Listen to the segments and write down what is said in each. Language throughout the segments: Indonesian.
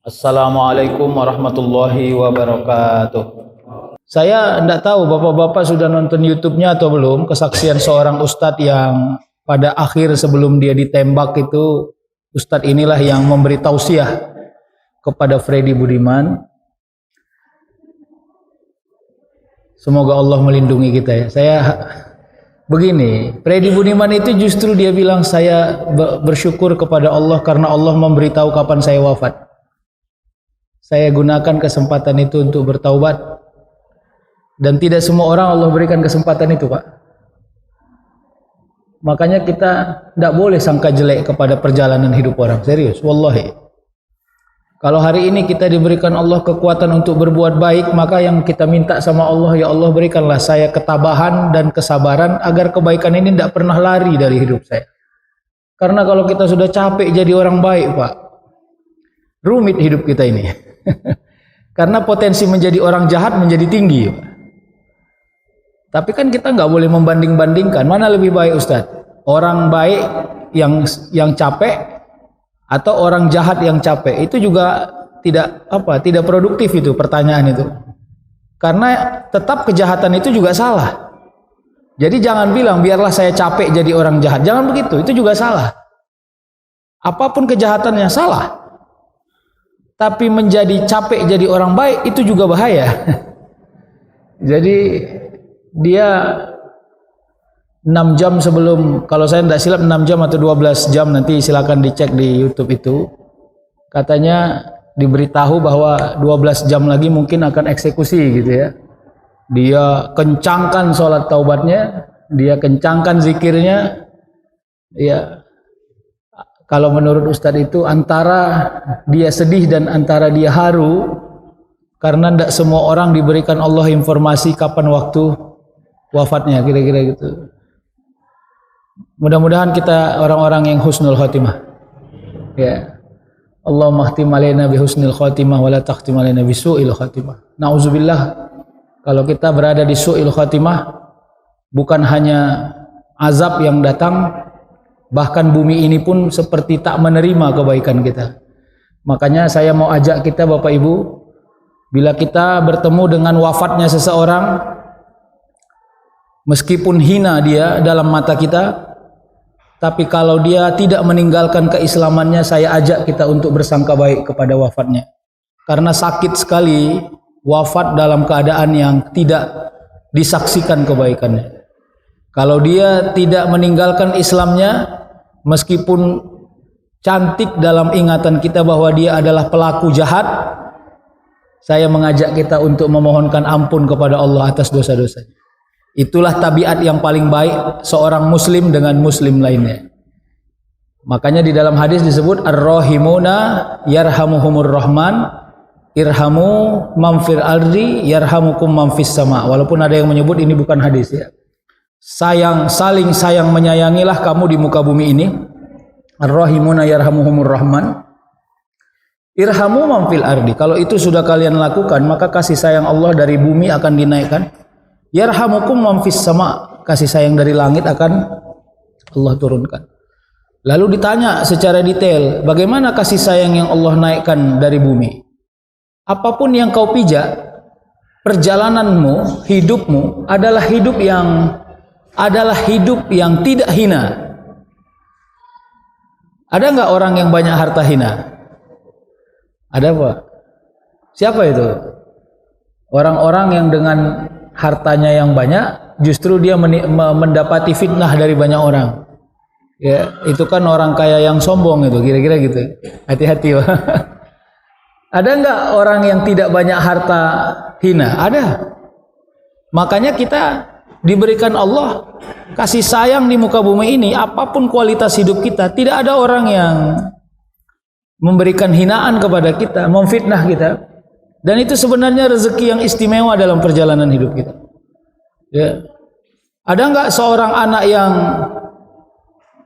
Assalamualaikum warahmatullahi wabarakatuh. Saya tidak tahu bapak-bapak sudah nonton YouTube-nya atau belum, kesaksian seorang ustadz yang pada akhir sebelum dia ditembak itu, ustadz inilah yang memberi tausiah kepada Freddy Budiman. Semoga Allah melindungi kita ya. Saya begini, Freddy Budiman itu justru dia bilang saya bersyukur kepada Allah karena Allah memberitahu kapan saya wafat. Saya gunakan kesempatan itu untuk bertaubat, dan tidak semua orang Allah berikan kesempatan itu, Pak. Makanya kita tidak boleh sangka jelek kepada perjalanan hidup orang, serius, wallahi. Kalau hari ini kita diberikan Allah kekuatan untuk berbuat baik, maka yang kita minta sama Allah, ya Allah berikanlah saya ketabahan dan kesabaran agar kebaikan ini tidak pernah lari dari hidup saya. Karena kalau kita sudah capek jadi orang baik, Pak, rumit hidup kita ini. Karena potensi menjadi orang jahat menjadi tinggi. Tapi kan kita nggak boleh membanding-bandingkan mana lebih baik, Ustadz, orang baik yang capek atau orang jahat yang capek. Itu juga tidak produktif itu pertanyaan itu. Karena tetap kejahatan itu juga salah. Jadi jangan bilang biarlah saya capek jadi orang jahat, jangan begitu, itu juga salah. Apapun kejahatannya salah. Tapi menjadi capek jadi orang baik itu juga bahaya. Jadi dia 6 jam sebelum, kalau saya tidak silap 6 jam atau 12 jam, nanti silakan dicek di YouTube itu, katanya diberitahu bahwa 12 jam lagi mungkin akan eksekusi gitu ya. Dia kencangkan sholat taubatnya, dia kencangkan zikirnya. Ya, kalau menurut Ustadz itu antara dia sedih dan antara dia haru, karena tidak semua orang diberikan Allah informasi kapan waktu wafatnya, kira-kira gitu. Mudah-mudahan kita orang-orang yang husnul khotimah. Ya. Allahumma khtim alaina bi husnil khotimah wa la takhtim alaina bi su'il khotimah. Nauzubillah, kalau kita berada di su'il khotimah, bukan hanya azab yang datang, bahkan bumi ini pun seperti tak menerima kebaikan kita. Makanya saya mau ajak kita Bapak Ibu, bila kita bertemu dengan wafatnya seseorang, meskipun hina dia dalam mata kita, tapi kalau dia tidak meninggalkan keislamannya, saya ajak kita untuk bersangka baik kepada wafatnya. Karena sakit sekali wafat dalam keadaan yang tidak disaksikan kebaikannya. Kalau dia tidak meninggalkan Islamnya, meskipun cantik dalam ingatan kita bahwa dia adalah pelaku jahat, saya mengajak kita untuk memohonkan ampun kepada Allah atas dosa-dosanya. Itulah tabiat yang paling baik seorang muslim dengan muslim lainnya. Makanya di dalam hadis disebut ar-rahimuna yarhamuhumur rahman irhamu man fil ardi yarhamukum man fis sama. Walaupun ada yang menyebut ini bukan hadis ya. Saling sayang menyayangilah kamu di muka bumi ini. Ar-rahimuna yarhamuhumur rahman irhamu man fil ardi. Kalau itu sudah kalian lakukan, maka kasih sayang Allah dari bumi akan dinaikkan. Yarhamukum man fis sama, kasih sayang dari langit akan Allah turunkan. Lalu ditanya secara detail, bagaimana kasih sayang yang Allah naikkan dari bumi? Apapun yang kau pijak, perjalananmu, hidupmu adalah hidup yang tidak hina. Ada nggak orang yang banyak harta hina? Ada Pak? Siapa itu? Orang-orang yang dengan hartanya yang banyak, justru dia mendapati fitnah dari banyak orang. Ya, itu kan orang kaya yang sombong itu, kira-kira gitu. Hati-hati Pak. Ada nggak orang yang tidak banyak harta hina? Ada. Makanya kita diberikan Allah kasih sayang di muka bumi ini, apapun kualitas hidup kita, tidak ada orang yang memberikan hinaan kepada kita, memfitnah kita. Dan itu sebenarnya rezeki yang istimewa dalam perjalanan hidup kita. Ya. Ada nggak seorang anak yang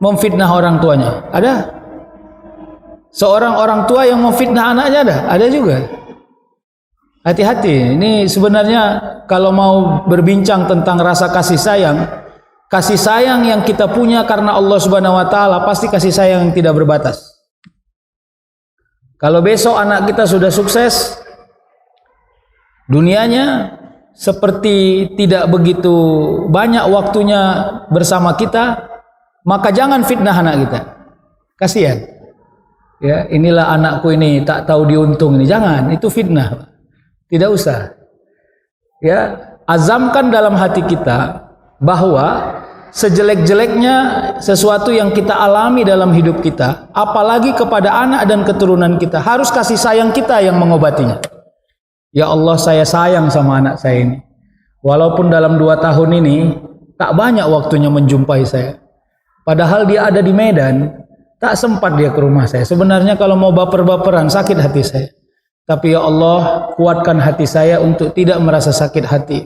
memfitnah orang tuanya? Ada. Seorang orang tua yang memfitnah anaknya ada? Ada juga. Hati-hati, ini sebenarnya kalau mau berbincang tentang rasa kasih sayang yang kita punya karena Allah Subhanahu wa taala pasti kasih sayang yang tidak berbatas. Kalau besok anak kita sudah sukses, dunianya seperti tidak begitu banyak waktunya bersama kita, maka jangan fitnah anak kita. Kasihan. Ya, inilah anakku ini tak tahu diuntung ini. Jangan, itu fitnah. Tidak usah. Ya, azamkan dalam hati kita bahwa sejelek-jeleknya sesuatu yang kita alami dalam hidup kita, apalagi kepada anak dan keturunan kita, harus kasih sayang kita yang mengobatinya. Ya Allah, saya sayang sama anak saya ini. Walaupun dalam 2 tahun ini tak banyak waktunya menjumpai saya. Padahal dia ada di Medan, tak sempat dia ke rumah saya. Sebenarnya kalau mau baper-baperan, sakit hati saya. Tapi ya Allah, kuatkan hati saya untuk tidak merasa sakit hati.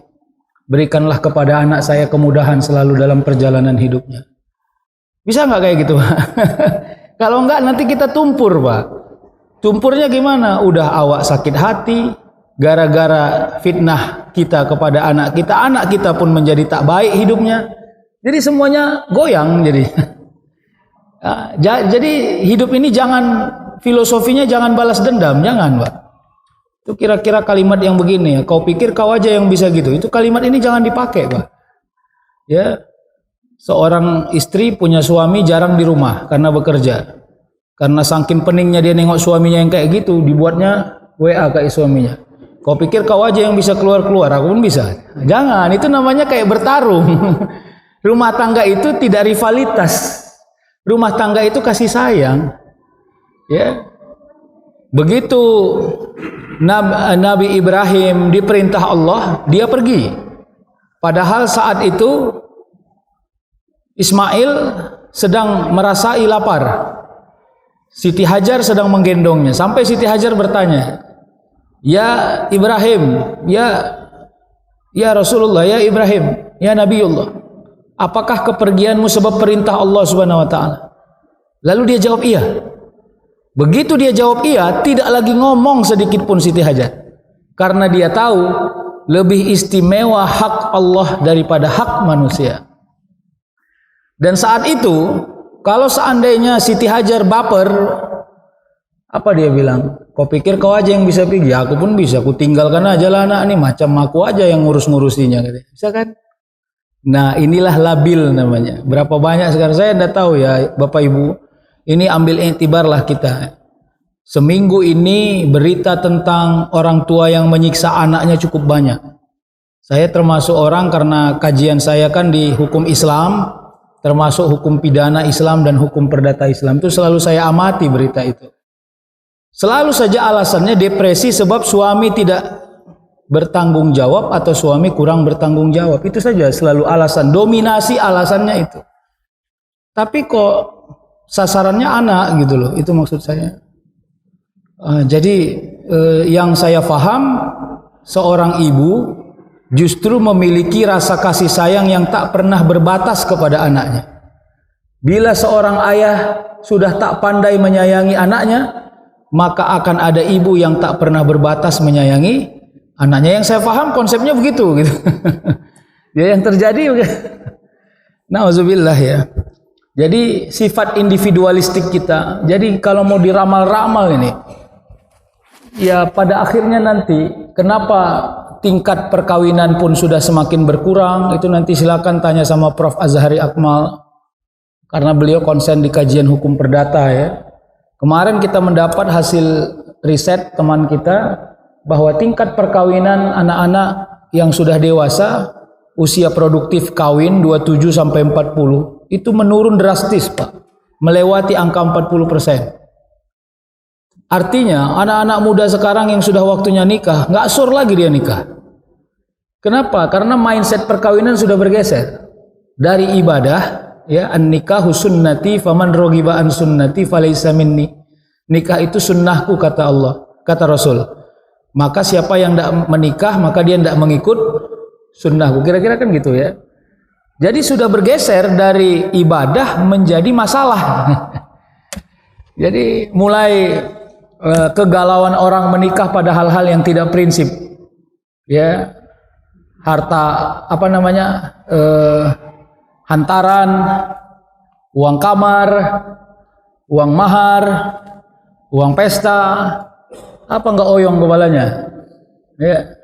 Berikanlah kepada anak saya kemudahan selalu dalam perjalanan hidupnya. Bisa nggak kayak gitu, Pak? Kalau enggak nanti kita tumpur, Pak. Tumpurnya gimana? Udah awak sakit hati gara-gara fitnah kita kepada anak kita pun menjadi tak baik hidupnya. Jadi semuanya goyang jadi. Jadi hidup ini jangan, filosofinya jangan balas dendam, jangan, Pak. Itu kira-kira kalimat yang begini ya, kau pikir kau aja yang bisa gitu. Itu kalimat ini jangan dipakai, Pak. Ya, seorang istri punya suami jarang di rumah karena bekerja. Karena saking peningnya dia nengok suaminya yang kayak gitu, dibuatnya WA ke suaminya. Kau pikir kau aja yang bisa keluar-keluar, aku pun bisa. Jangan, itu namanya kayak bertarung. Rumah tangga itu tidak rivalitas. Rumah tangga itu kasih sayang. Ya. Begitu Nabi Ibrahim diperintah Allah, dia pergi. Padahal saat itu Ismail sedang merasai lapar. Siti Hajar sedang menggendongnya. Sampai Siti Hajar bertanya, "Ya Ibrahim, ya Rasulullah, ya Ibrahim, ya Nabiullah, apakah kepergianmu sebab perintah Allah Subhanahu wa taala?" Lalu dia jawab iya. Begitu dia jawab iya, tidak lagi ngomong sedikit pun Siti Hajar. Karena dia tahu lebih istimewa hak Allah daripada hak manusia. Dan saat itu, kalau seandainya Siti Hajar baper, apa dia bilang? Kau pikir kau aja yang bisa pergi? Ya, aku pun bisa, aku tinggalkan aja lah anak ini, macam aku aja yang ngurus-ngurusinya. Bisa kan? Nah, inilah labil namanya. Berapa banyak sekarang, saya tidak tahu ya Bapak Ibu. Ini ambil iktibarlah kita. Seminggu ini berita tentang orang tua yang menyiksa anaknya cukup banyak. Saya termasuk orang, karena kajian saya kan di hukum Islam, termasuk hukum pidana Islam dan hukum perdata Islam, itu selalu saya amati berita itu. Selalu saja alasannya depresi sebab suami tidak bertanggung jawab atau suami kurang bertanggung jawab. Itu saja selalu alasan, dominasi alasannya itu. Tapi kok sasarannya anak gitu loh, itu maksud saya. Jadi yang saya paham, seorang ibu justru memiliki rasa kasih sayang yang tak pernah berbatas kepada anaknya. Bila seorang ayah sudah tak pandai menyayangi anaknya, maka akan ada ibu yang tak pernah berbatas menyayangi anaknya. Yang saya paham konsepnya begitu gitu. Ya, yang terjadi nauzubillah ya. Jadi sifat individualistik kita. Jadi kalau mau diramal-ramal ini, ya pada akhirnya nanti kenapa tingkat perkawinan pun sudah semakin berkurang, itu nanti silakan tanya sama Prof. Azhari Akmal, karena beliau konsen di kajian hukum perdata ya. Kemarin kita mendapat hasil riset teman kita bahwa tingkat perkawinan anak-anak yang sudah dewasa, usia produktif kawin 27 sampai 40 itu menurun drastis, Pak, melewati angka 40%. Artinya anak-anak muda sekarang yang sudah waktunya nikah, nggak sur lagi dia nikah. Kenapa? Karena mindset perkawinan sudah bergeser dari ibadah, ya, an-nikahu sunnati faman raghiba an sunnati falaysa minni. Nikah itu sunnahku kata Allah, kata Rasul. Maka siapa yang tidak menikah maka dia tidak mengikut sunnahku. Kira-kira kan gitu ya. Jadi sudah bergeser dari ibadah menjadi masalah. Jadi mulai kegalauan orang menikah pada hal-hal yang tidak prinsip. Ya, harta apa namanya? Hantaran, uang kamar, uang mahar, uang pesta, apa nggak oyong kepalanya? Ya.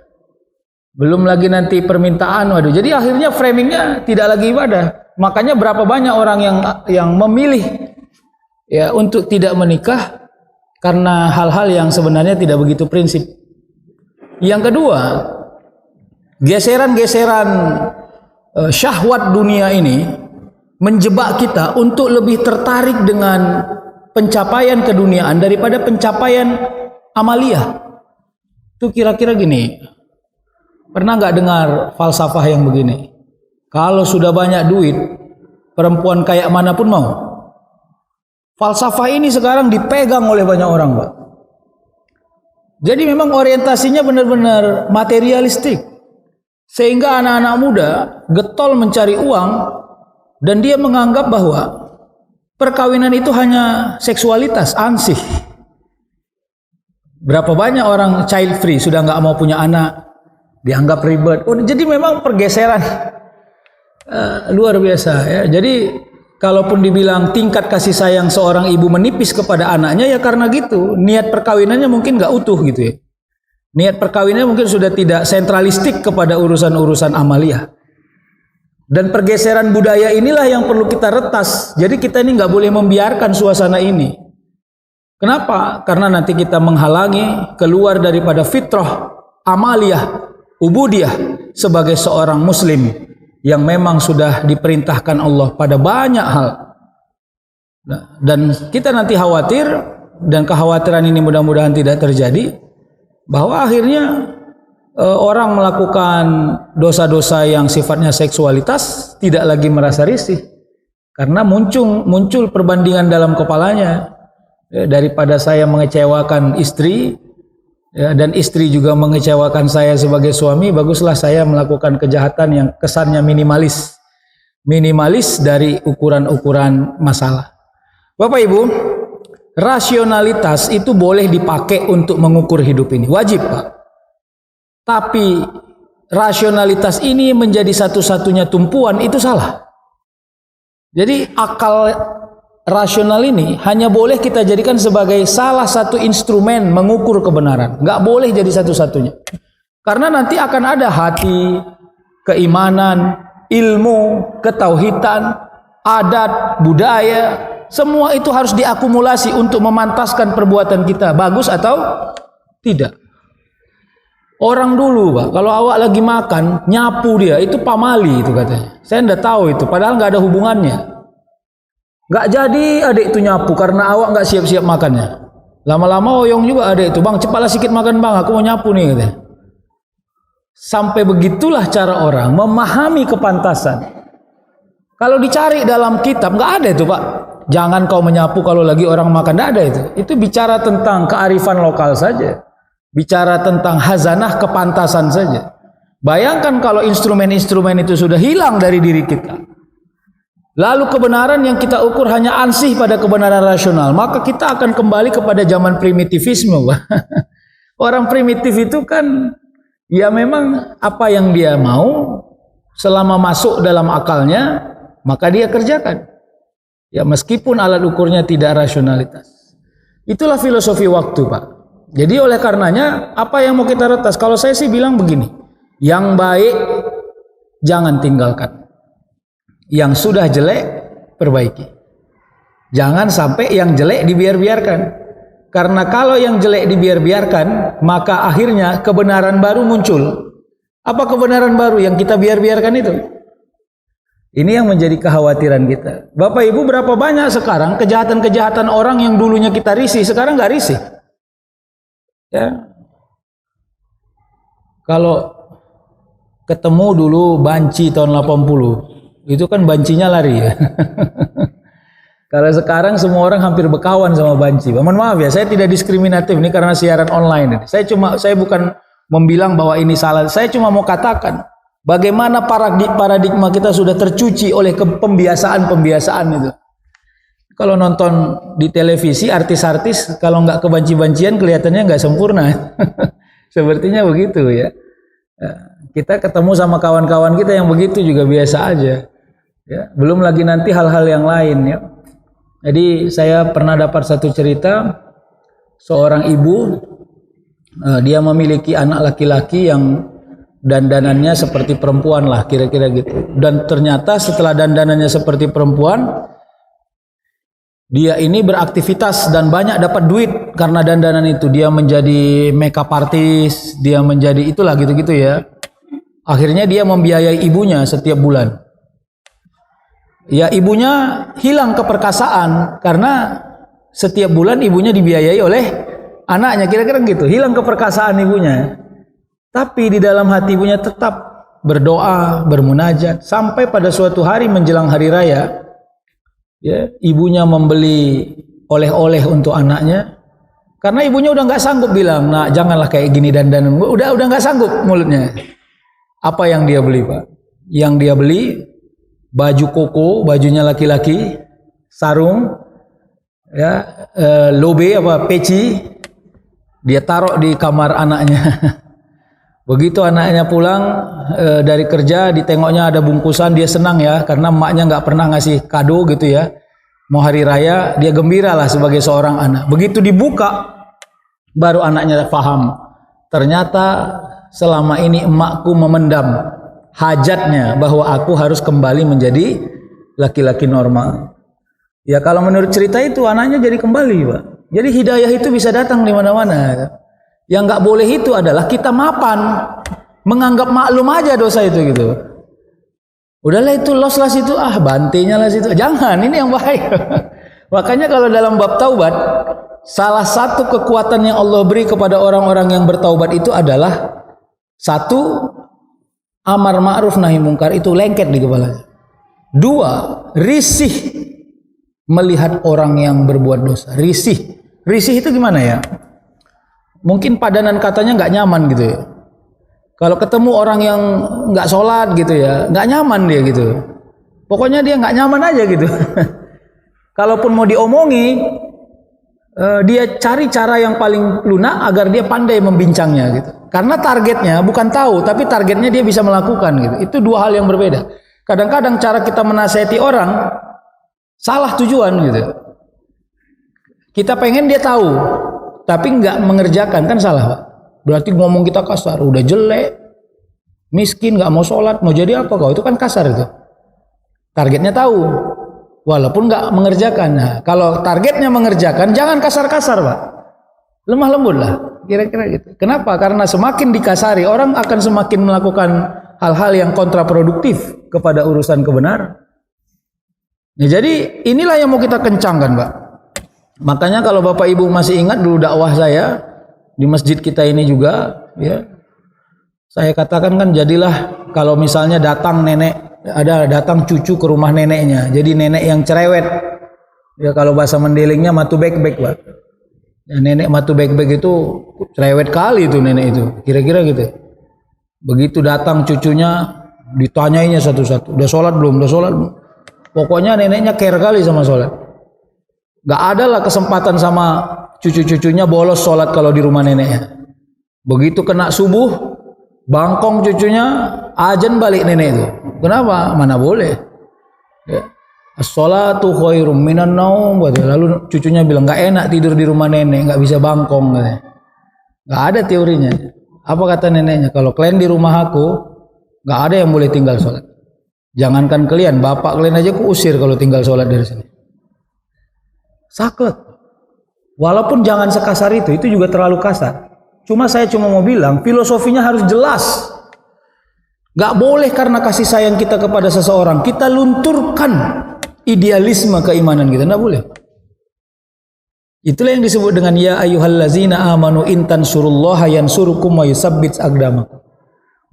Belum lagi nanti permintaan, waduh. Jadi akhirnya framingnya tidak lagi ibadah. Makanya berapa banyak orang yang memilih ya untuk tidak menikah karena hal-hal yang sebenarnya tidak begitu prinsip. Yang kedua, geseran-geseran syahwat dunia ini menjebak kita untuk lebih tertarik dengan pencapaian keduniaan daripada pencapaian amaliyah. Itu kira-kira gini, pernah nggak dengar falsafah yang begini? Kalau sudah banyak duit, perempuan kayak manapun mau. Falsafah ini sekarang dipegang oleh banyak orang, Pak. Jadi memang orientasinya benar-benar materialistik. Sehingga anak-anak muda getol mencari uang dan dia menganggap bahwa perkawinan itu hanya seksualitas, ansih. Berapa banyak orang child free, sudah nggak mau punya anak, dianggap ribet. Oh, jadi memang pergeseran luar biasa ya. Jadi kalaupun dibilang tingkat kasih sayang seorang ibu menipis kepada anaknya ya karena gitu, niat perkawinannya mungkin nggak utuh gitu ya. Niat perkawinannya mungkin sudah tidak sentralistik kepada urusan-urusan amaliyah. Dan pergeseran budaya inilah yang perlu kita retas. Jadi kita ini nggak boleh membiarkan suasana ini. Kenapa? Karena nanti kita menghalangi keluar daripada fitrah amaliyah, ubudiyah sebagai seorang muslim yang memang sudah diperintahkan Allah pada banyak hal. Nah, dan kita nanti khawatir, dan kekhawatiran ini mudah-mudahan tidak terjadi, bahwa akhirnya orang melakukan dosa-dosa yang sifatnya seksualitas tidak lagi merasa risih karena muncul perbandingan dalam kepalanya, daripada saya mengecewakan istri ya, dan istri juga mengecewakan saya sebagai suami, baguslah saya melakukan kejahatan yang kesannya minimalis dari ukuran-ukuran masalah. Bapak Ibu, rasionalitas itu boleh dipakai untuk mengukur hidup ini, wajib Pak. Tapi rasionalitas ini menjadi satu-satunya tumpuan, itu salah. Jadi akal rasional ini hanya boleh kita jadikan sebagai salah satu instrumen mengukur kebenaran. Nggak boleh jadi satu-satunya. Karena nanti akan ada hati, keimanan, ilmu, ketauhidan, adat, budaya. Semua itu harus diakumulasi untuk memantaskan perbuatan kita. Bagus atau tidak. Orang dulu Pak, kalau awak lagi makan, nyapu dia, itu pamali itu katanya. Saya enggak tahu itu, padahal nggak ada hubungannya. Nggak jadi adik itu nyapu karena awak nggak siap-siap makannya. Lama-lama oyong juga adik itu, bang cepatlah sikit makan bang, aku mau nyapu nih katanya. Sampai begitulah cara orang memahami kepantasan. Kalau dicari dalam kitab nggak ada itu Pak. Jangan kau menyapu kalau lagi orang makan, nggak ada itu. Itu bicara tentang kearifan lokal saja. Bicara tentang hazanah kepantasan saja. Bayangkan kalau instrumen-instrumen itu sudah hilang dari diri kita. Lalu kebenaran yang kita ukur hanya ansih pada kebenaran rasional, maka kita akan kembali kepada zaman primitivisme. Orang primitif itu kan ya memang apa yang dia mau selama masuk dalam akalnya, maka dia kerjakan. Ya meskipun alat ukurnya tidak rasionalitas. Itulah filosofi waktu Pak. Jadi oleh karenanya apa yang mau kita retas? Kalau saya sih bilang begini, yang baik jangan tinggalkan, yang sudah jelek perbaiki. Jangan sampai yang jelek dibiar-biarkan. Karena kalau yang jelek dibiar-biarkan, maka akhirnya kebenaran baru muncul. Apa kebenaran baru yang kita biar-biarkan itu? Ini yang menjadi kekhawatiran kita. Bapak Ibu, berapa banyak sekarang kejahatan-kejahatan orang yang dulunya kita risih, sekarang nggak risih. Ya, kalau ketemu dulu banci tahun 80, itu kan bancinya lari ya. Kalau sekarang semua orang hampir berkawan sama banci. Mohon maaf ya, saya tidak diskriminatif ini karena siaran online. Saya bukan membilang bahwa ini salah. Saya cuma mau katakan bagaimana paradigma kita sudah tercuci oleh pembiasaan itu. Kalau nonton di televisi artis-artis kalau nggak kebanci-bancian kelihatannya nggak sempurna. Sepertinya begitu ya. Kita ketemu sama kawan-kawan kita yang begitu juga biasa aja. Ya, belum lagi nanti hal-hal yang lain ya. Jadi saya pernah dapat satu cerita, seorang ibu, dia memiliki anak laki-laki yang dandanannya seperti perempuan lah, kira-kira gitu. Dan ternyata setelah dandanannya seperti perempuan, dia ini beraktivitas dan banyak dapat duit karena dandanan itu. Dia menjadi makeup artist, dia menjadi itulah gitu-gitu ya. Akhirnya dia membiayai ibunya setiap bulan. Ya, ibunya hilang keperkasaan karena setiap bulan ibunya dibiayai oleh anaknya, kira-kira gitu. Hilang keperkasaan ibunya. Tapi di dalam hati ibunya tetap berdoa, bermunajat, sampai pada suatu hari menjelang hari raya, ya, ibunya membeli oleh-oleh untuk anaknya. Karena ibunya udah nggak sanggup bilang, nah janganlah kayak gini dandanan. Udah nggak sanggup mulutnya. Apa yang dia beli, Pak? Yang dia beli baju koko, bajunya laki-laki, sarung, ya, lobe apa peci, dia taruh di kamar anaknya. Begitu anaknya pulang dari kerja, ditengoknya ada bungkusan, dia senang ya, karena emaknya nggak pernah ngasih kado gitu ya. Mau hari raya, dia gembira lah sebagai seorang anak. Begitu dibuka, baru anaknya paham. Ternyata selama ini emakku memendam hajatnya bahwa aku harus kembali menjadi laki-laki normal. Ya kalau menurut cerita itu anaknya jadi kembali, Pak. Jadi hidayah itu bisa datang di mana-mana. Yang nggak boleh itu adalah kita mapan, menganggap maklum aja dosa itu gitu. Udahlah itu los lah situ, bantenya lah situ. Jangan, ini yang bahaya. Makanya kalau dalam bab taubat, salah satu kekuatan yang Allah beri kepada orang-orang yang bertaubat itu adalah satu, amar ma'ruf nahi mungkar itu lengket di kepalanya. Dua, risih melihat orang yang berbuat dosa. Risih itu gimana ya? Mungkin padanan katanya nggak nyaman gitu ya. Kalau ketemu orang yang nggak sholat gitu ya, nggak nyaman dia gitu. Pokoknya dia nggak nyaman aja gitu. Kalaupun mau diomongi, dia cari cara yang paling lunak agar dia pandai membincangnya gitu. Karena targetnya bukan tahu, tapi targetnya dia bisa melakukan gitu. Itu dua hal yang berbeda. Kadang-kadang cara kita menasihati orang salah tujuan gitu. Kita pengen dia tahu, tapi nggak mengerjakan, kan salah, Pak. Berarti ngomong kita kasar, udah jelek, miskin, nggak mau sholat, mau jadi apa kau? Itu kan kasar itu. Targetnya tahu, walaupun nggak mengerjakan. Nah, kalau targetnya mengerjakan, jangan kasar-kasar, Pak. Lemah lembut lah, kira-kira gitu. Kenapa? Karena semakin dikasari, orang akan semakin melakukan hal-hal yang kontraproduktif kepada urusan kebenaran. Nah, jadi inilah yang mau kita kencangkan, Pak. Makanya kalau Bapak Ibu masih ingat dulu dakwah saya di masjid kita ini juga, ya, saya katakan kan jadilah kalau misalnya datang datang cucu ke rumah neneknya, jadi nenek yang cerewet, ya kalau bahasa Mendelingnya matu bek-bek, Pak. Ya, nenek matu bek-bek itu cerewet kali itu nenek itu, kira-kira gitu. Begitu datang cucunya ditanyainya satu-satu, udah sholat belum, udah sholat belum. Pokoknya neneknya care kali sama sholat. Gak ada lah kesempatan sama cucu-cucunya bolos sholat kalau di rumah neneknya. Begitu kena subuh, bangkong cucunya, ajan balik nenek itu. Kenapa? Mana boleh. Ya. As-sholatu khairum minan naum. Lalu cucunya bilang, gak enak tidur di rumah nenek, gak bisa bangkong. Gak ada teorinya. Apa kata neneknya? Kalau kalian di rumah aku, gak ada yang boleh tinggal sholat. Jangankan kalian, bapak kalian aja aku usir kalau tinggal sholat dari sini. Saklek. Walaupun jangan sekasar itu juga terlalu kasar. Cuma saya mau bilang, filosofinya harus jelas. Gak boleh karena kasih sayang kita kepada seseorang, kita lunturkan idealisme keimanan kita. Gak boleh. Itulah yang disebut dengan ya ayyuhallazina amanu intan surullaha yansurukum wa yusabbit aqdamakum.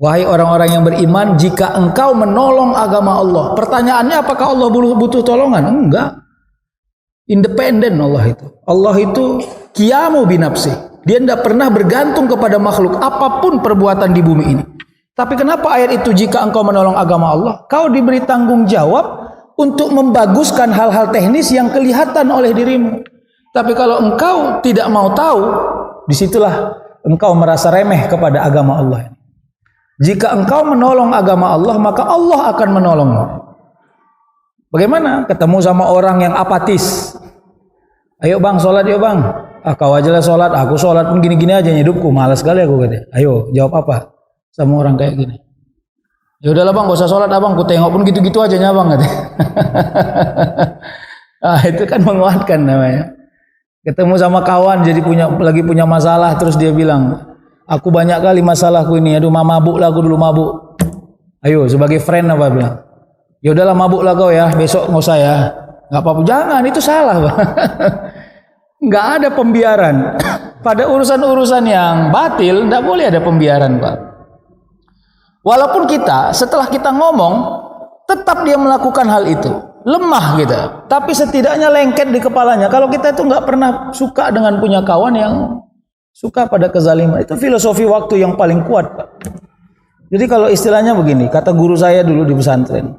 Wahai orang-orang yang beriman, jika engkau menolong agama Allah. Pertanyaannya apakah Allah butuh tolongan? Enggak. Independen Allah itu. Allah itu qiyamu binafsi. Dia tidak pernah bergantung kepada makhluk apapun perbuatan di bumi ini. Tapi kenapa ayat itu jika engkau menolong agama Allah, kau diberi tanggung jawab untuk membaguskan hal-hal teknis yang kelihatan oleh dirimu. Tapi kalau engkau tidak mau tahu, disitulah engkau merasa remeh kepada agama Allah. Jika engkau menolong agama Allah, maka Allah akan menolongmu. Bagaimana? Ketemu sama orang yang apatis. Ayo bang, sholat yuk bang. kau aja lah sholat, aku sholat pun gini-gini aja hidupku, malas sekali aku katanya. Ayo jawab apa sama orang kayak gini? Ya udahlah bang, gak usah sholat abang, ku tengok pun gitu-gitu aja bang katanya. Itu kan menguatkan namanya. Ketemu sama kawan jadi lagi punya masalah, terus dia bilang, aku banyak kali masalahku ini, aduh mabuk lah aku dulu mabuk. Ayo sebagai friend apa bilang, ya udahlah mabuk lah kau ya, besok nggak usah ya. Nggak apa-apa, jangan, itu salah bang. Nggak ada pembiaran. Pada urusan-urusan yang batil, nggak boleh ada pembiaran pak. Walaupun setelah kita ngomong, tetap dia melakukan hal itu. Lemah kita, tapi setidaknya lengket di kepalanya. Kalau kita itu nggak pernah suka dengan punya kawan yang suka pada kezaliman, itu filosofi waktu yang paling kuat pak. Jadi kalau istilahnya begini, kata guru saya dulu di pesantren,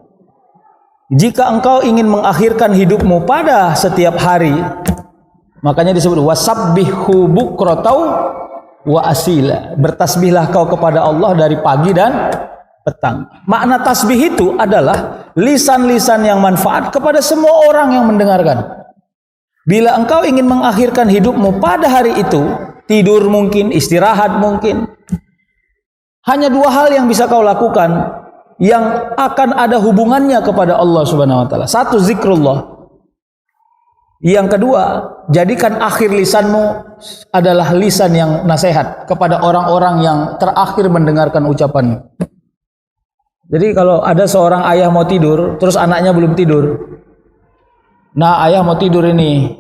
jika engkau ingin mengakhirkan hidupmu pada setiap hari, makanya disebut wasabbihu bukrotau wa asila, bertasbihlah kau kepada Allah dari pagi dan petang. Makna tasbih itu adalah lisan-lisan yang manfaat kepada semua orang yang mendengarkan. Bila engkau ingin mengakhirkan hidupmu pada hari itu, tidur mungkin, istirahat mungkin, hanya dua hal yang bisa kau lakukan yang akan ada hubungannya kepada Allah Subhanahu wa taala. Satu, zikrullah. Yang kedua, jadikan akhir lisanmu adalah lisan yang nasihat kepada orang-orang yang terakhir mendengarkan ucapanmu. Jadi kalau ada seorang ayah mau tidur, terus anaknya belum tidur. Nah, ayah mau tidur ini.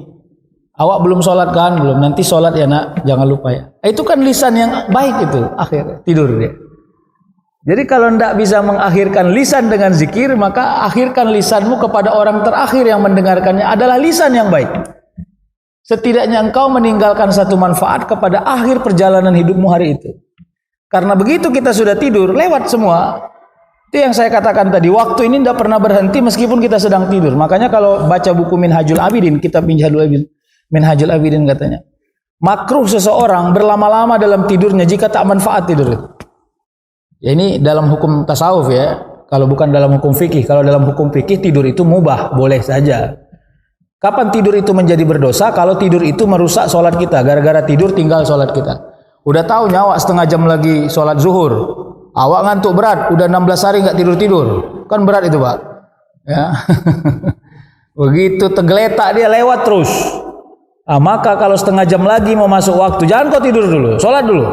Awak belum sholat kan? Belum. Nanti sholat ya nak, jangan lupa ya. Itu kan lisan yang baik itu, akhir tidur dia. Jadi kalau tidak bisa mengakhirkan lisan dengan zikir, maka akhirkan lisanmu kepada orang terakhir yang mendengarkannya adalah lisan yang baik. Setidaknya engkau meninggalkan satu manfaat kepada akhir perjalanan hidupmu hari itu. Karena begitu kita sudah tidur, lewat semua. Itu yang saya katakan tadi, waktu ini tidak pernah berhenti meskipun kita sedang tidur. Makanya kalau baca buku Minhajul Abidin, kitab Minhajul Abidin katanya, makruh seseorang berlama-lama dalam tidurnya jika tak manfaat tidur itu. Ya, ini dalam hukum tasawuf ya. Kalau bukan dalam hukum fikih, kalau dalam hukum fikih tidur itu mubah, boleh saja. Kapan tidur itu menjadi berdosa? Kalau tidur itu merusak sholat kita, gara-gara tidur tinggal sholat kita. Udah tahu nyawa setengah jam lagi sholat zuhur, awak ngantuk berat, udah 16 hari nggak tidur-tidur, kan berat itu pak. Ya. Begitu tergeletak dia lewat terus. Maka kalau setengah jam lagi mau masuk waktu, jangan kau tidur dulu, sholat dulu.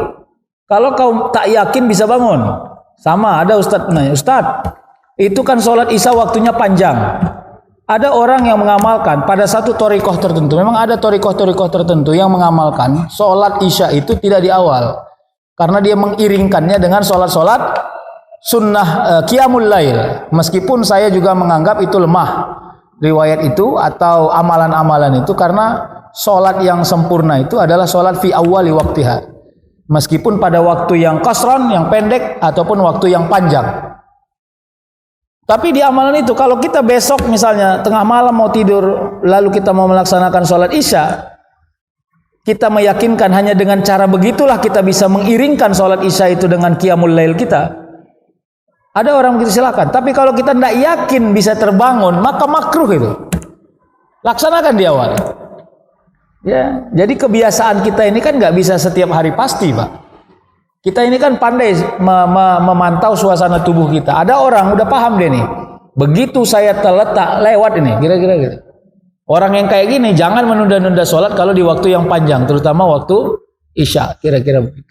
Kalau kau tak yakin bisa bangun. Sama, ada ustadz nanya, ustadz, itu kan sholat isya waktunya panjang. Ada orang yang mengamalkan pada satu thariqah tertentu. Memang ada thariqah tertentu yang mengamalkan sholat isya itu tidak di awal. Karena dia mengiringkannya dengan sholat-sholat sunnah qiyamul lail. Meskipun saya juga menganggap itu lemah riwayat itu atau amalan-amalan itu, karena sholat yang sempurna itu adalah sholat fi awwali waktiha. Meskipun pada waktu yang qasran, yang pendek, ataupun waktu yang panjang. Tapi di amalan itu, kalau kita besok misalnya tengah malam mau tidur, lalu kita mau melaksanakan sholat isya, kita meyakinkan hanya dengan cara begitulah kita bisa mengiringkan sholat isya itu dengan qiyamul lail kita. Ada orang begitu, silakan. Tapi kalau kita tidak yakin bisa terbangun, maka makruh itu. Laksanakan di awal. Ya, jadi kebiasaan kita ini kan nggak bisa setiap hari pasti, Pak. Kita ini kan pandai memantau suasana tubuh kita. Ada orang udah paham dia nih. Begitu saya terletak lewat ini, kira-kira gitu. Orang yang kayak gini jangan menunda-nunda sholat kalau di waktu yang panjang, terutama waktu isya, kira-kira begitu.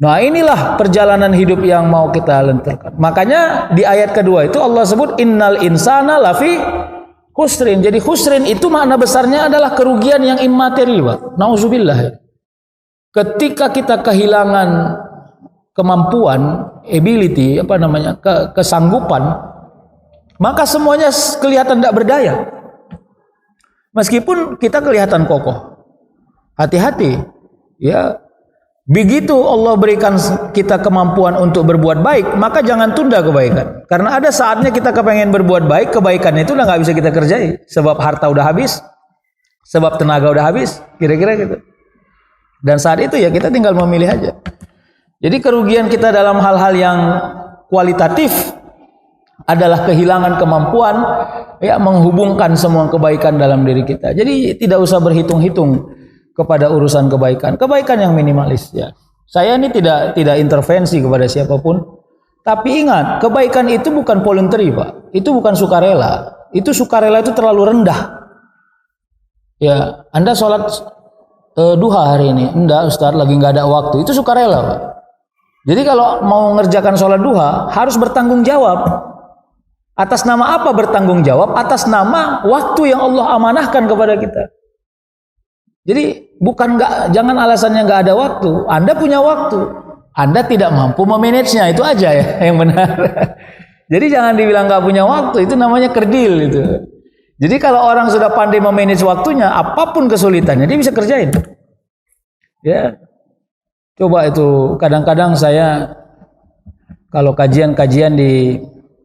Nah, inilah perjalanan hidup yang mau kita lenturkan. Makanya di ayat kedua itu Allah sebut innal insana lafi khusrin. Jadi khusrin itu makna besarnya adalah kerugian yang immateri, Pak. Nauzubillah. Ketika kita kehilangan kemampuan, ability, kesanggupan, maka semuanya kelihatan tidak berdaya. Meskipun kita kelihatan kokoh. Hati-hati. Ya. Begitu Allah berikan kita kemampuan untuk berbuat baik, maka jangan tunda kebaikan. Karena ada saatnya kita kepengen berbuat baik, kebaikan itu udah nggak bisa kita kerjai. Sebab harta udah habis, sebab tenaga udah habis, kira-kira gitu. Dan saat itu ya kita tinggal memilih aja. Jadi kerugian kita dalam hal-hal yang kualitatif adalah kehilangan kemampuan ya menghubungkan semua kebaikan dalam diri kita. Jadi tidak usah berhitung-hitung. kepada urusan kebaikan. Kebaikan yang minimalis ya. Saya ini tidak intervensi kepada siapapun. Tapi ingat, kebaikan itu bukan voluntary, Pak. Itu bukan sukarela. Itu sukarela itu terlalu rendah. Ya, Anda sholat duha hari ini. Enggak, Ustaz, lagi nggak ada waktu. Itu sukarela, Pak. Jadi kalau mau ngerjakan sholat duha, harus bertanggung jawab. Atas nama apa bertanggung jawab? Atas nama waktu yang Allah amanahkan kepada kita. Jadi jangan alasannya nggak ada waktu. Anda punya waktu. Anda tidak mampu memanagenya, itu aja ya yang benar. Jadi jangan dibilang nggak punya waktu, itu namanya kerdil itu. Jadi kalau orang sudah pandai memanage waktunya, apapun kesulitannya dia bisa kerjain. Ya, coba itu kadang-kadang saya kalau kajian-kajian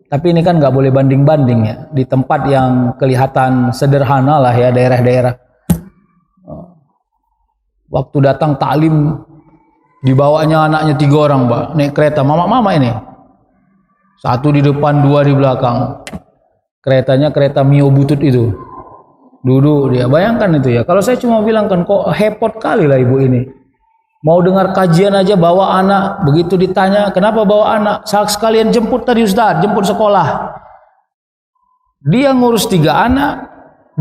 tapi ini kan nggak boleh banding-banding ya, di tempat yang kelihatan sederhana lah ya, daerah-daerah. Waktu datang taklim, dibawanya anaknya 3 orang, Pak, naik kereta, mama-mama ini. 1 di depan, 2 di belakang. Keretanya kereta Mio Butut itu. Duduk dia, bayangkan itu ya. Kalau saya cuma bilang kan, kok hepot kali lah ibu ini. Mau dengar kajian aja bawa anak, begitu ditanya, kenapa bawa anak? Sekalian jemput tadi Ustaz, jemput sekolah. Dia ngurus 3 anak,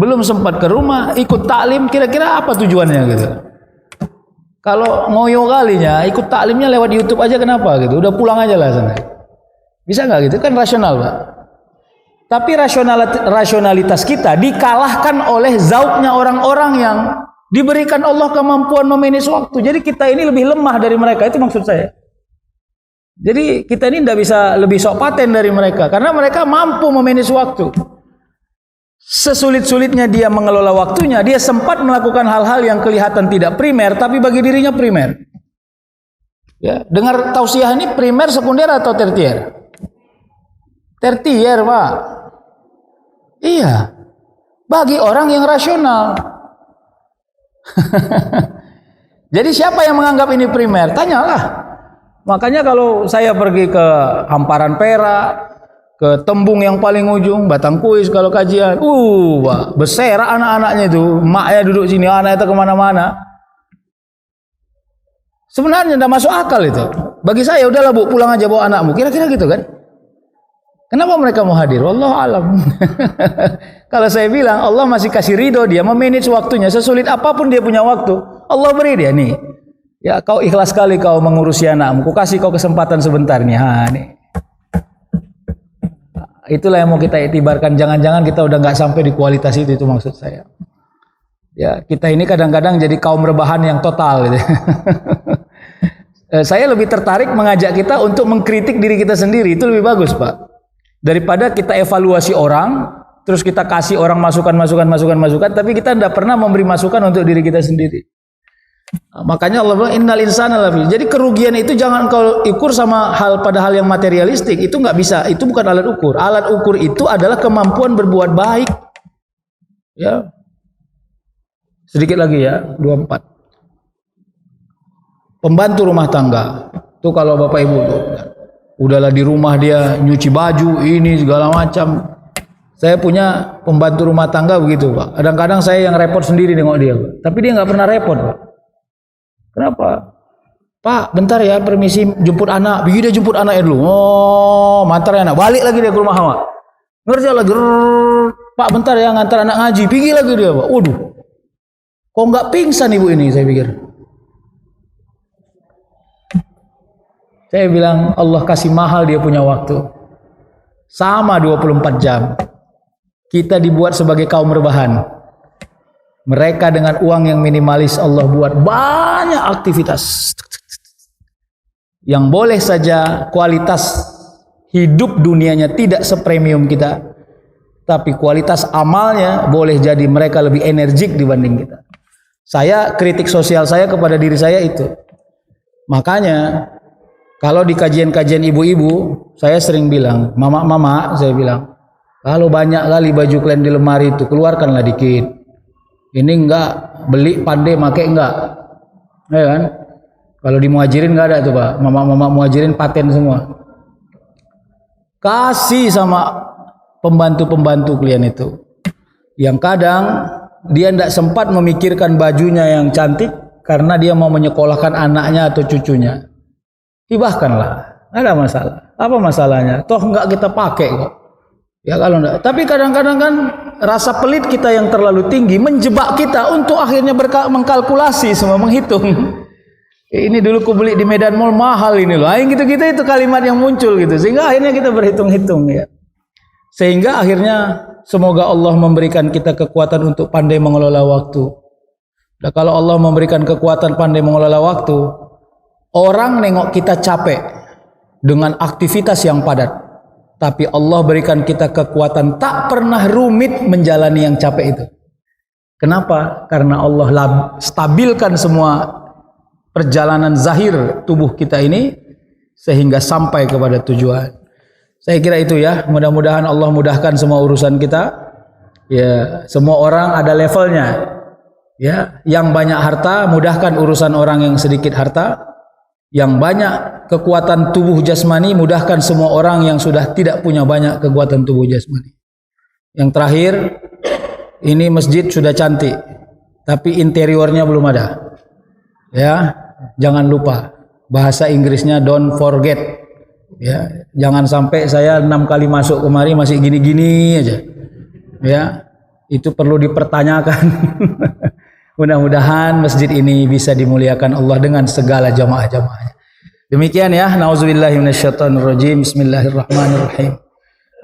belum sempat ke rumah, ikut taklim, kira-kira apa tujuannya gitu. Kalau ngoyo kalinya, ikut taklimnya lewat YouTube aja kenapa gitu, udah pulang aja lah sana. Bisa nggak gitu? Kan rasional, Pak. Tapi rasionalitas kita dikalahkan oleh zauknya orang-orang yang diberikan Allah kemampuan memanage waktu. Jadi kita ini lebih lemah dari mereka, itu maksud saya. Jadi kita ini tidak bisa lebih sok paten dari mereka, karena mereka mampu memanage waktu. Sesulit-sulitnya dia mengelola waktunya, dia sempat melakukan hal-hal yang kelihatan tidak primer, tapi bagi dirinya primer. Ya, dengar tausiah ini primer, sekunder atau tertier? Tertier, Pak. Iya, bagi orang yang rasional. Jadi siapa yang menganggap ini primer? Tanyalah. Makanya kalau saya pergi ke Hamparan Perak, ke Tembung yang paling ujung, Batang Kuis kalau kajian, Pak, beserak anak-anaknya itu, maknya duduk sini, anaknya kemana-mana. Sebenarnya tidak masuk akal itu. Bagi saya, udahlah Bu, pulang aja bawa anakmu. Kira-kira gitu kan? Kenapa mereka mau hadir? Wallahu alam. Kalau saya bilang Allah masih kasih ridho dia memanage waktunya, sesulit apapun dia punya waktu, Allah beri dia nih. Ya kau ikhlas sekali kau mengurusi anakmu, ku kasih kau kesempatan sebentar nih. Nih. Itulah yang mau kita iktibarkan. Jangan-jangan kita udah nggak sampai di kualitas itu maksud saya. Ya kita ini kadang-kadang jadi kaum rebahan yang total. Gitu. Saya lebih tertarik mengajak kita untuk mengkritik diri kita sendiri, itu lebih bagus, Pak. Daripada kita evaluasi orang, terus kita kasih orang masukan, tapi kita tidak pernah memberi masukan untuk diri kita sendiri. Makanya Allah bilang innal insana lafi. Jadi kerugian itu jangan kau ukur sama pada hal yang materialistik, itu nggak bisa, itu bukan alat ukur. Alat ukur itu adalah kemampuan berbuat baik. Ya. Sedikit lagi ya, 24. Pembantu rumah tangga. Tuh kalau Bapak Ibu tuh. Udahlah di rumah dia nyuci baju, ini segala macam. Saya punya pembantu rumah tangga begitu, Pak. Kadang-kadang saya yang repot sendiri nengok dia, Pak. Tapi dia nggak pernah repot, Pak. Kenapa? Pak, bentar ya, permisi jemput anak. Pergi dia jemput anaknya dulu. Oh, mantar anak. Balik lagi dia ke rumah, Pak. Ngerti lagi. Pak, bentar ya, ngantar anak ngaji. Pergi lagi dia, Pak. Waduh. Kok nggak pingsan ibu ini, saya pikir. Saya bilang Allah kasih mahal dia punya waktu. Sama 24 jam. Kita dibuat sebagai kaum rebahan. Mereka dengan uang yang minimalis Allah buat banyak aktivitas. Yang boleh saja kualitas hidup dunianya tidak sepremium kita. Tapi kualitas amalnya boleh jadi mereka lebih energik dibanding kita. Saya kritik sosial saya kepada diri saya itu. Makanya kalau di kajian-kajian ibu-ibu, saya sering bilang, mama-mama, saya bilang, kalau banyak kali baju kalian di lemari itu, keluarkanlah dikit. Ini enggak, beli pandai, make enggak. Ya kan? Kalau di muhajirin enggak ada tuh, Pak. Mama-mama muhajirin paten semua. Kasih sama pembantu-pembantu kalian itu. Yang kadang dia tidak sempat memikirkan bajunya yang cantik karena dia mau menyekolahkan anaknya atau cucunya. Hibahkanlah, nggak ada masalah. Apa masalahnya? Toh nggak kita pakai kok. Ya kalau enggak. Tapi kadang-kadang kan rasa pelit kita yang terlalu tinggi menjebak kita untuk akhirnya mengkalkulasi semua, menghitung. Ini dulu ku beli di Medan Mall mahal ini loh. Yang gitu-gitu itu kalimat yang muncul gitu. Sehingga akhirnya kita berhitung-hitung ya. Sehingga akhirnya semoga Allah memberikan kita kekuatan untuk pandai mengelola waktu. Dan kalau Allah memberikan kekuatan pandai mengelola waktu, orang nengok kita capek dengan aktivitas yang padat. Tapi Allah berikan kita kekuatan tak pernah rumit menjalani yang capek itu. Kenapa? Karena Allah stabilkan semua perjalanan zahir tubuh kita ini sehingga sampai kepada tujuan. Saya kira itu ya, mudah-mudahan Allah mudahkan semua urusan kita. Ya, semua orang ada levelnya. Ya, yang banyak harta mudahkan urusan orang yang sedikit harta. Yang banyak kekuatan tubuh jasmani mudahkan semua orang yang sudah tidak punya banyak kekuatan tubuh jasmani. Yang terakhir, ini masjid sudah cantik, tapi interiornya belum ada. Ya, jangan lupa bahasa Inggrisnya don't forget. Ya, jangan sampai saya 6 kali masuk kemari masih gini-gini aja. Ya, itu perlu dipertanyakan. Mudah-mudahan masjid ini bisa dimuliakan Allah dengan segala jamaah-jamaahnya. Demikian ya, nauzubillahi minasyaitonirrajim. Bismillahirrahmanirrahim.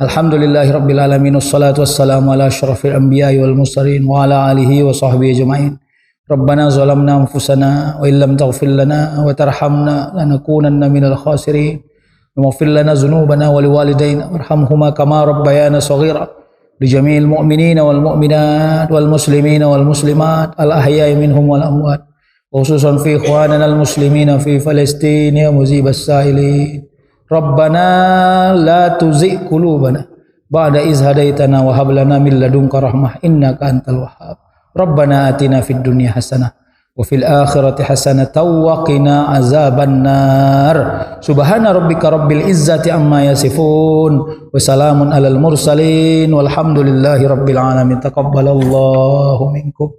Alhamdulillahirabbil alamin wassalatu wassalamu ala asyrafil anbiya'i wal mursalin wa ala alihi wa sahbihi ajmain. Rabbana zalamna anfusana wa illam taghfir lana wa tarhamna lanakunanna minal khasirin. Waghfir lana dzunubana wa liwalidayna warhamhuma kama rabbayana shaghira. Lijami'il mu'minina wal mu'minat wal muslimina wal muslimat al ahya'i minhum wal amwat. Khususan fi ikhwanina al muslimina fi Palestin ya muzibas sa'ilin. Rabbana la tuzigh qulubana ba'da idh hadaitana wa hab lana min ladunka rahmah innaka antal wahhab. Rabbana atina fid dunya hasanah wa fil akhirati hasanatan wa qina azabannar. Subhana rabbika rabbil izzati amma yasifun wa salamun alal mursalin walhamdulillahi rabbil alamin. Taqabbalallahu minkum.